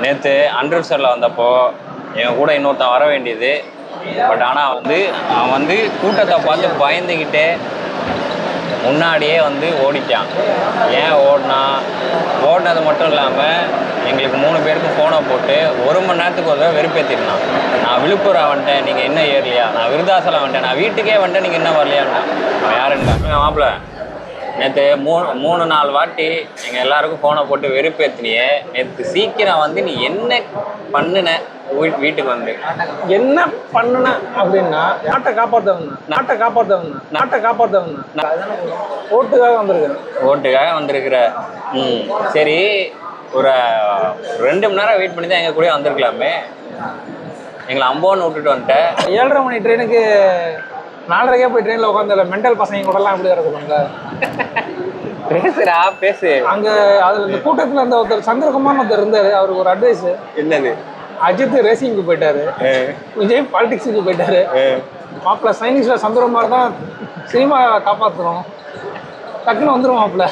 நேற்று அன்ரிசர்வில் வந்தப்போ என் கூட இன்னொருத்தன் வர வேண்டியது. பட் ஆனால் அவன் கூட்டத்தை பார்த்து பயந்துக்கிட்டே முன்னாடியே ஓடிட்டான். ஏன் ஓடினது மட்டும் இல்லாமல் எங்களுக்கு 3 பேருக்கும் ஃபோனை போட்டு 1 மணி நேரத்துக்கு ஒரு தடவை வெறுப்பேற்றிருந்தான். நான் விழுப்புரம் வந்துட்டேன், நீங்கள் இன்னும் ஏறலையா? நான் விருதாசலம் வந்துட்டேன், நான் வீட்டுக்கே வந்துட்டேன், நீங்கள் இன்னும் வரலையான்னா. அவன் யாருன்னா மாப்பிள்ள நேற்று 3-4 வாட்டி எங்கள் எல்லாருக்கும் ஃபோனை போட்டு வெறுப்பேற்றினியே. நேற்று சீக்கிரம் நீ என்ன பண்ணுன? வீட்டுக்கு என்ன பண்ணுன அப்படின்னா நாட்டை காப்பாற்றவன் ஓட்டுக்காக வந்திருக்கிற. சரி, ஒரு 2 மணி நேரம் வெயிட் பண்ணி தான் எங்கள் கூட வந்திருக்கலாமே. எங்களை அம்போன்னு விட்டுட்டு வந்துட்டேன். 7:30 மணி ட்ரெயினுக்கு 4:30 போய் ட்ரெயினில் உட்காந்து மென்டல் பசங்க கூடலாம் எப்படி இருக்குங்க? பேசு. அங்கே அதில் இந்த கூட்டத்தில் அந்த ஒருத்தர் சந்திரகுமார்னு ஒருத்தர் இருந்தார். அவருக்கு ஒரு அட்வைஸ். என்னது? அஜித் ரேசிங்க்கு போயிட்டாரு, விஜய் பாலிடிக்ஸுக்கு போயிட்டாரு. மாப்பிள்ள சைனீஸ்ல சந்திரகுமார் தான் சினிமா காப்பாற்றணும், டக்குன்னு வந்துடும் மாப்பிள்ள.